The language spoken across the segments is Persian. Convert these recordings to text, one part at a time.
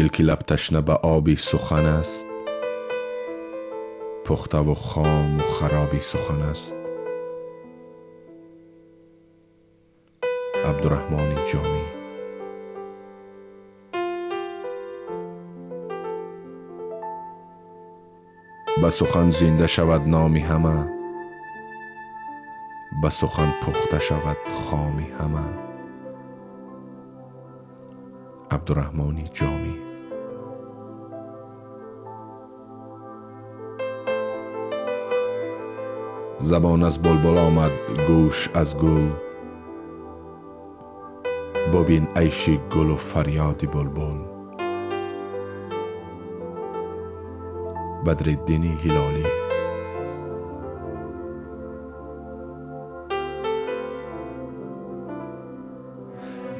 دل که لب تشنه به آبی سخن است، پخته و خام و خرابی سخن است. عبدالرحمن جامی. به سخن زنده شود نامی همه، به سخن پخته شود خامی همه. عبدالرحمن جامی. زبان از بلبل آمد گوش از گل، ببین عیش گل و فریاد بلبل. بدرالدین هلالی.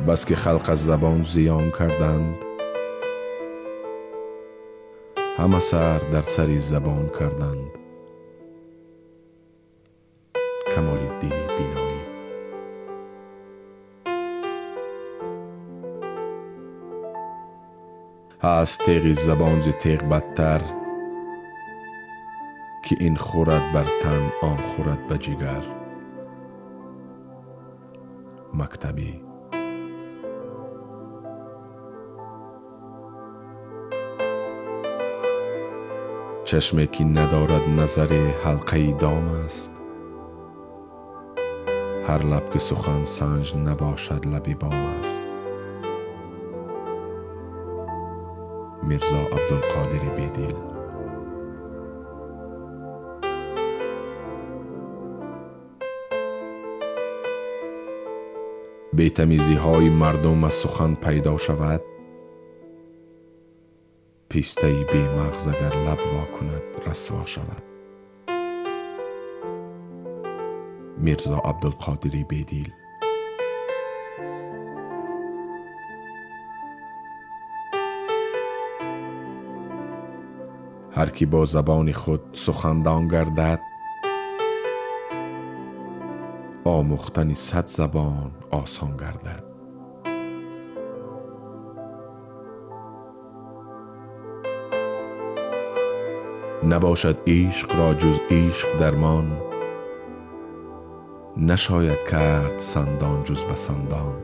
بس که خلق از زبان زیان کردند، همه سر در سری زبان کردند. کمال الدین بینایی. هست تیغ زبان ز تیغ بدتر، که این خورد بر تن آن خورد به جگر. مکتبی. چشمی که ندارد نظر حلقه دام است، هر لب که سخن سنج نباشد لبی بام است. میرزا عبدالقادر بیدیل. بی‌تمیزی های مردم از سخن پیدا شود، پیسته بی مغز اگر لب وا کند رسوا شود. میرزا عبدالقادر بیدیل. هر کی با زبان خود سخندان گردد، آموختن 100 زبان آسان گردد. نباشد عشق را جز عشق درمان، نشاید کرد سندان جز به سندان.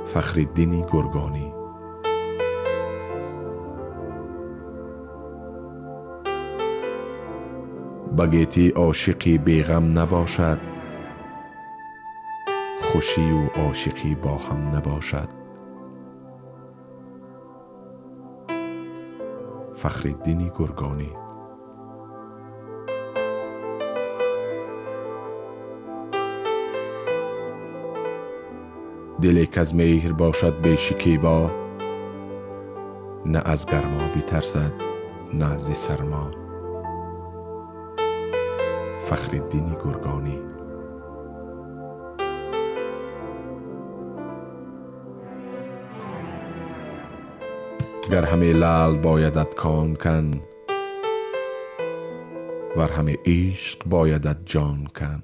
فخرالدین گرگانی. بگیتی عاشقی بیغم نباشد، خوشی و عاشقی با هم نباشد. فخرالدین گرگانی. دلی که از مهر باشد بی شکیبا، نه از گرما بترسد نه ز سرما. فخرالدین گرگانی. گر همه لعل بایدت کان کن، ور همه عشق بایدت جان کن.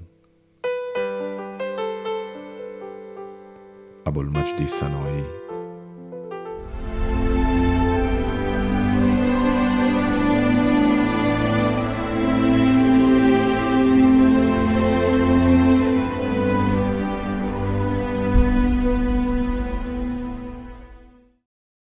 ابوالمجد سنایی.